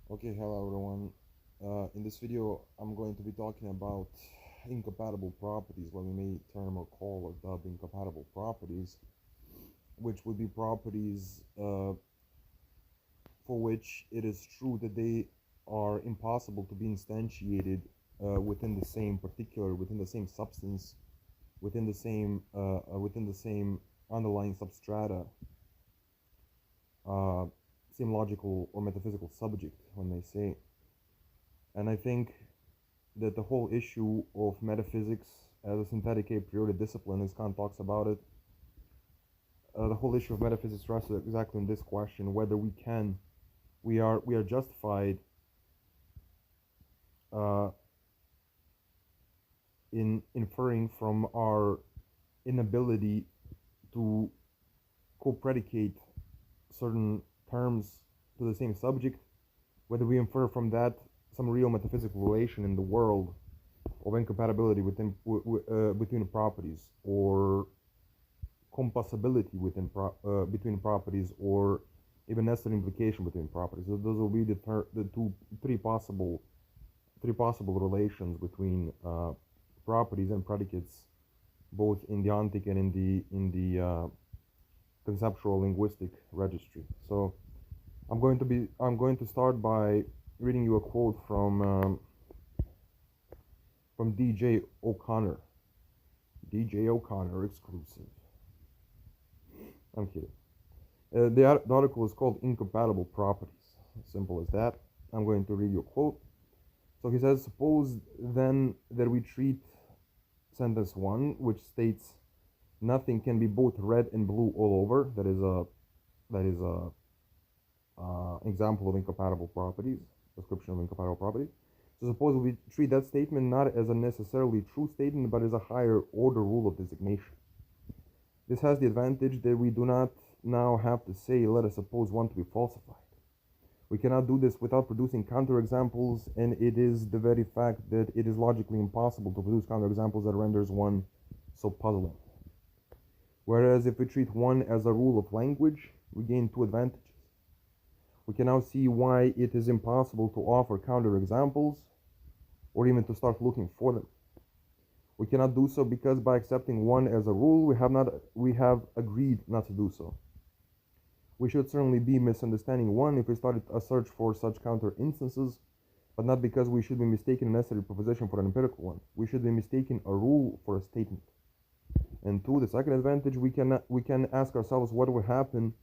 Okay, hello everyone. In this video, I'm going to be talking about incompatible properties, what we may term or call or dub incompatible properties, which would be properties for which it is true that they are impossible to be instantiated within the same particular, within the same substance, within the same underlying substrata, uh, same logical or metaphysical subject, when they say. And I think that the whole issue of metaphysics as a synthetic a priori discipline, as Kant talks about it, the whole issue of metaphysics rests exactly in this question: whether we are justified uh, in inferring from our inability to co-predicate certain terms to the same subject, whether we infer from that some real metaphysical relation in the world of incompatibility between properties, or compatibility between properties, or even necessary implication between properties. So those will be three possible relations between properties and predicates, both in the ontic and in the conceptual linguistic registry. So I'm going to start by reading you a quote from DJ O'Connor. DJ O'Connor exclusive. I'm kidding. The article is called Incompatible Properties. Simple as that. I'm going to read you a quote. So he says, suppose then that we treat sentence 1, which states nothing can be both red and blue all over. That is a example of incompatible properties, description of incompatible properties. So suppose we treat that statement not as a necessarily true statement, but as a higher order rule of designation. This has the advantage that we do not now have to say, let us suppose one to be falsified. We cannot do this without producing counterexamples, and it is the very fact that it is logically impossible to produce counterexamples that renders one so puzzling. Whereas if we treat one as a rule of language, we gain two advantages. We can now see why it is impossible to offer counterexamples, or even to start looking for them. We cannot do so because by accepting one as a rule, we have agreed not to do so. We should certainly be misunderstanding one if we started a search for such counter instances, but not because we should be mistaking a necessary proposition for an empirical one. We should be mistaking a rule for a statement. And two, the second advantage, we can ask ourselves what would happen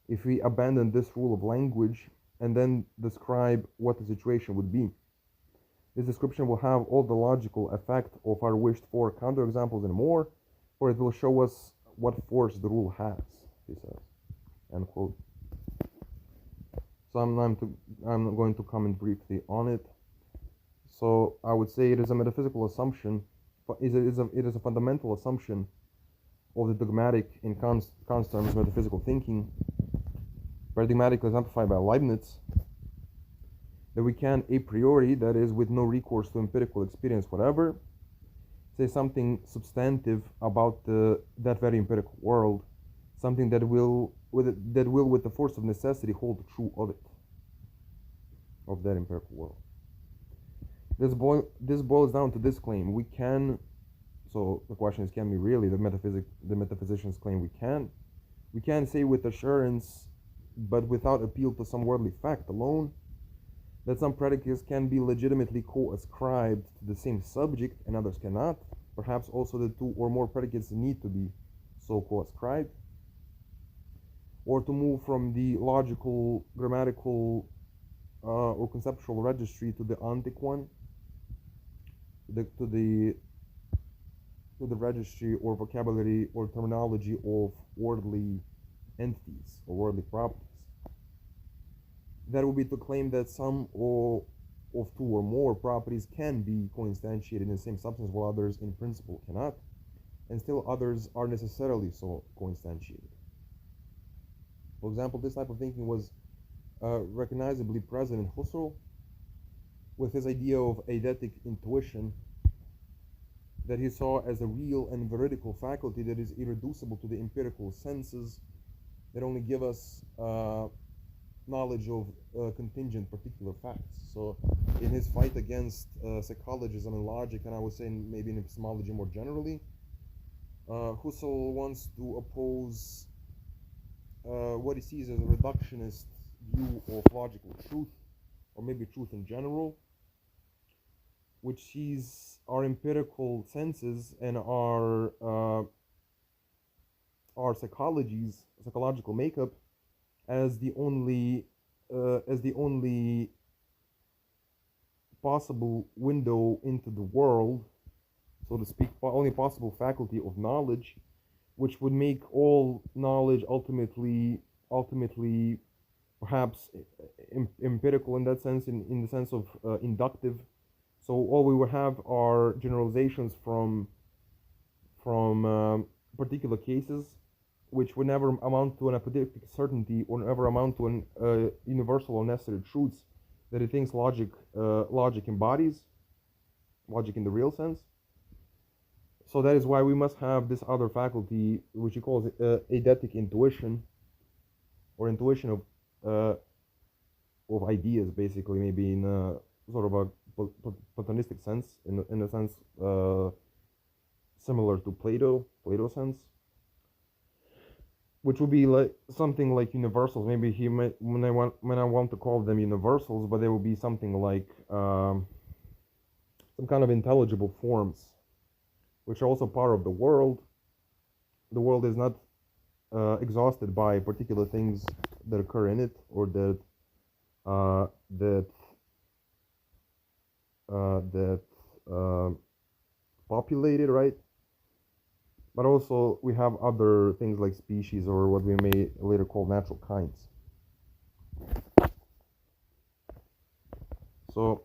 if we abandon this rule of language and then describe what the situation would be. This description will have all the logical effect of our wished for counterexamples and more, for it will show us what force the rule has, he says. End quote. So I'm going to comment briefly on it. So I would say it is a metaphysical assumption, it is a fundamental assumption of the dogmatic in Kant's terms metaphysical thinking, paradigmatically exemplified by Leibniz, that we can a priori, that is with no recourse to empirical experience whatever, say something substantive about that very empirical world, something that will with the force of necessity hold true of it, of that empirical world. This boils down to this claim: we can. So the question is, can we really? The metaphysicians claim we can say with assurance, but without appeal to some worldly fact alone, that some predicates can be legitimately co-ascribed to the same subject and others cannot. Perhaps also the two or more predicates need to be so co-ascribed. Or to move from the logical, grammatical, or conceptual registry to the ontic one, to the registry or vocabulary or terminology of worldly entities or worldly properties. That would be to claim that some of two or more properties can be co-instantiated in the same substance, while others in principle cannot, and still others are necessarily so co-instantiated. For example, this type of thinking was recognizably present in Husserl, with his idea of eidetic intuition that he saw as a real and veridical faculty that is irreducible to the empirical senses that only give us knowledge of contingent particular facts. So, in his fight against psychologism and logic, and I would say maybe in epistemology more generally, Husserl wants to oppose what he sees as a reductionist view of logical truth, or maybe truth in general, which sees our empirical senses and our psychological makeup as the only possible window into the world, so to speak, only possible faculty of knowledge, which would make all knowledge ultimately perhaps empirical in that sense, in the sense of inductive. So all we would have are generalizations from particular cases, which would never amount to an apodictic certainty or never amount to an universal or necessary truths that he thinks logic embodies, logic in the real sense. So that is why we must have this other faculty, which he calls eidetic intuition, or intuition of ideas, basically, maybe in a sort of a Platonistic sense, in a sense similar to Plato sense, which would be like something like universals. Maybe he might, when I want to call them universals, but they will be something like some kind of intelligible forms, which are also part of the world. The world is not exhausted by particular things that occur in it, or that populate it, right? But also we have other things like species, or what we may later call natural kinds. So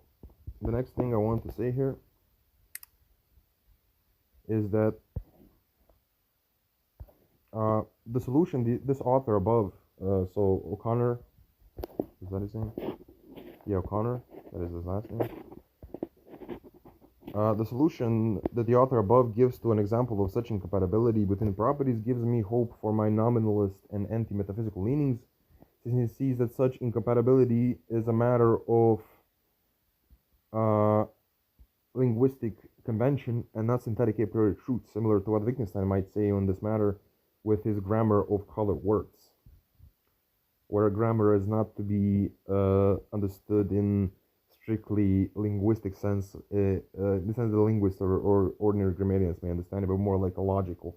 the next thing I want to say here is that the solution, this author above, so O'Connor, is that his name? Yeah, O'Connor, that is his last name. The solution that the author above gives to an example of such incompatibility between properties gives me hope for my nominalist and anti-metaphysical leanings, since he sees that such incompatibility is a matter of linguistic convention and not synthetic a priori truth, similar to what Wittgenstein might say on this matter with his grammar of color words, where grammar is not to be understood in strictly linguistic sense, in the sense the linguists or ordinary grammarians may understand it, but more like a logic of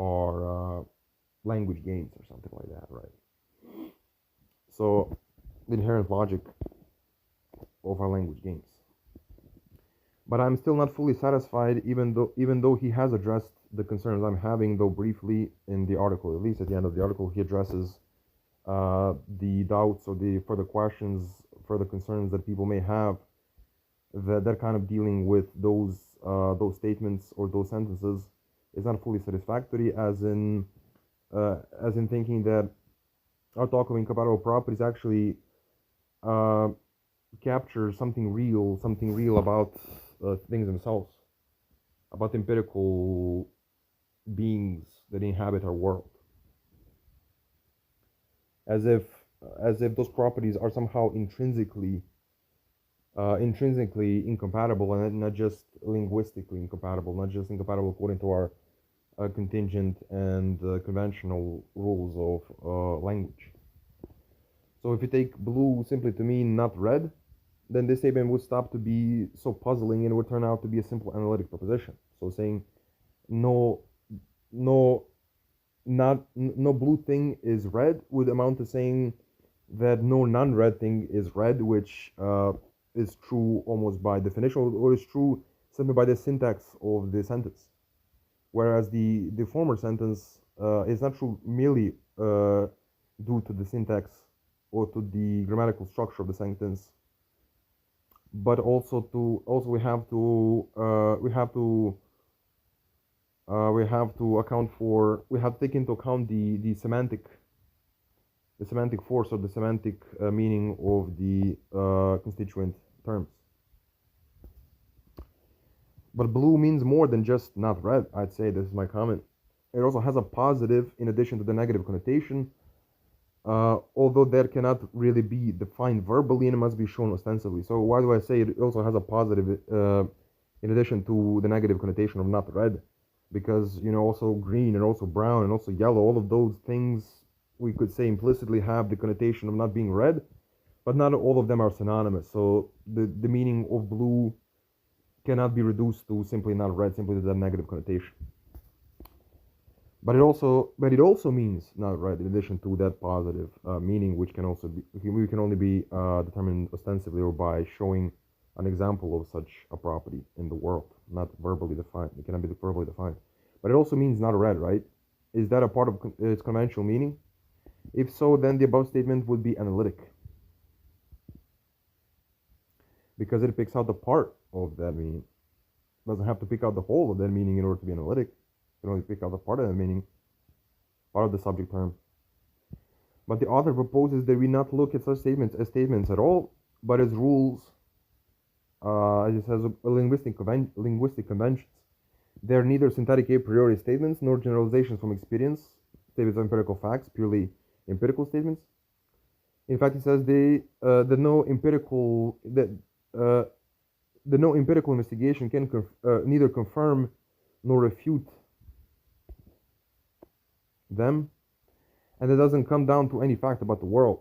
our language games or something like that, right? So the inherent logic of our language games. But I'm still not fully satisfied, even though he has addressed the concerns I'm having, though briefly in the article. At least at the end of the article, he addresses the doubts or the further questions, further concerns that people may have, that kind of dealing with those statements or those sentences is not fully satisfactory, as in thinking that our talk of incompatible properties actually captures something real about things themselves, about empirical beings that inhabit our world, as if those properties are somehow intrinsically incompatible, and not just linguistically incompatible, not just incompatible according to our contingent and conventional rules of language. So if you take blue simply to mean not red, then this statement would stop to be so puzzling and would turn out to be a simple analytic proposition. So saying no blue thing is red would amount to saying that no non-red thing is red, which is true almost by definition, or is true simply by the syntax of the sentence. Whereas the former sentence is not true merely due to the syntax or to the grammatical structure of the sentence, but also we have to take into account the semantic force or the semantic meaning of the constituent terms. But blue means more than just not red. I'd say, this is my comment. It also has a positive in addition to the negative connotation, although that cannot really be defined verbally and it must be shown ostensibly. So why do I say it also has a positive, in addition to the negative connotation of not red? Because, also green and also brown and also yellow, all of those things we could say implicitly have the connotation of not being red, but not all of them are synonymous. So the meaning of blue cannot be reduced to simply not red, simply to that negative connotation. But it also means not red, in addition to that positive meaning, which can also be, we can only be determined ostensibly or by showing an example of such a property in the world, not verbally defined. It cannot be verbally defined. But it also means not red, right? Is that a part of its conventional meaning? If so, then the above statement would be analytic, because it picks out the part of that meaning. It doesn't have to pick out the whole of that meaning in order to be analytic. It can only pick out the part of that meaning, part of the subject term. But the author proposes that we not look at such statements as statements at all, but as rules, as it says, linguistic conventions. They are neither synthetic a priori statements nor generalizations from experience, statements of empirical facts, purely empirical statements. In fact, it says the no empirical investigation can neither confirm nor refute them, and it doesn't come down to any fact about the world.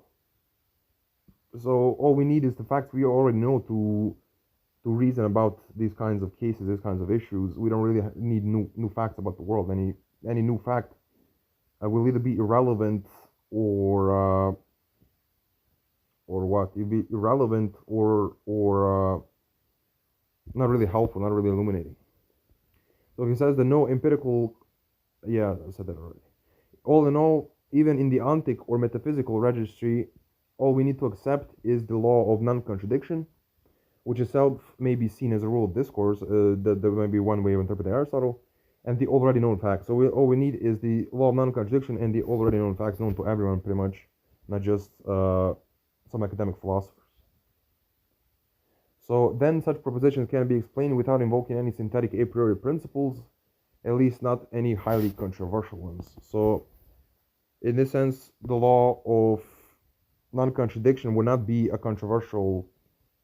So all we need is the facts we already know to reason about these kinds of cases, these kinds of issues. We don't really need new facts about the world. Any new fact will either be irrelevant or what? It'll be irrelevant or not really helpful, not really illuminating. So he says the no empirical, yeah, I said that already. All in all, even in the ontic or metaphysical registry, all we need to accept is the law of non-contradiction, which itself may be seen as a rule of discourse. That may be one way of interpreting Aristotle, and the already known facts. So all we need is the law of non-contradiction and the already known facts known to everyone, pretty much, not just some academic philosophers. So then such propositions can be explained without invoking any synthetic a priori principles, at least not any highly controversial ones. So in this sense, the law of non-contradiction would not be a controversial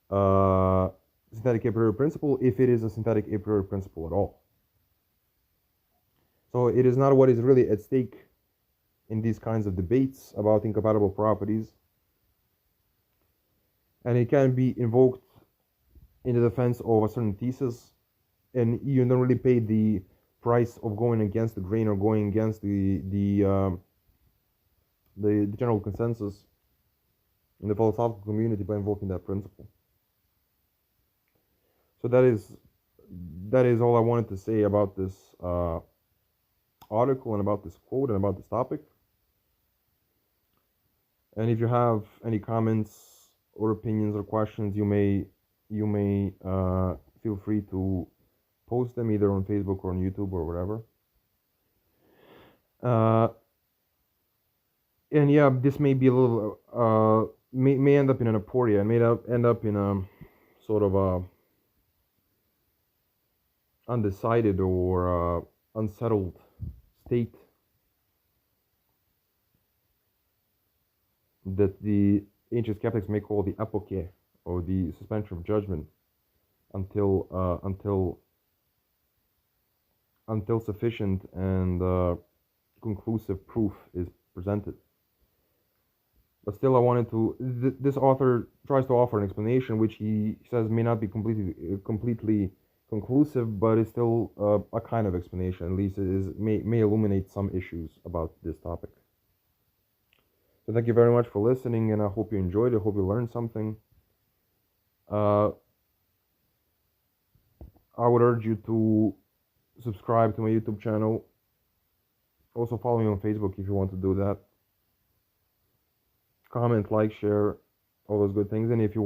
synthetic a priori principle if it is a synthetic a priori principle at all. So it is not what is really at stake in these kinds of debates about incompatible properties, and it can be invoked in the defense of a certain thesis, and you don't really pay the price of going against the grain or going against the general consensus in the philosophical community by invoking that principle. So that is all I wanted to say about this article and about this quote and about this topic. And if you have any comments or opinions or questions, you may feel free to post them either on Facebook or on YouTube or whatever. And yeah, this may be a little may end up in an aporia. It may end up in a sort of a undecided or unsettled state that the ancient skeptics may call the epoche, or the suspension of judgment, until sufficient and conclusive proof is presented. But still, I wanted to. This author tries to offer an explanation, which he says may not be completely conclusive, but it's still a kind of explanation. At least it may illuminate some issues about this topic. So thank you very much for listening, and I hope you enjoyed it. I hope you learned something. I would urge you to subscribe to my YouTube channel. Also follow me on Facebook if you want to do that. Comment, like, share, all those good things. And if you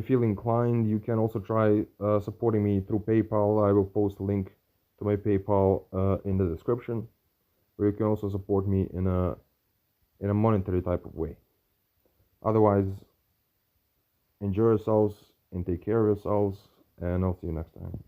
feel inclined, you can also try supporting me through PayPal. I will post a link to my PayPal in the description, where you can also support me in a monetary type of way. Otherwise, enjoy yourselves and take care of yourselves, and I'll see you next time.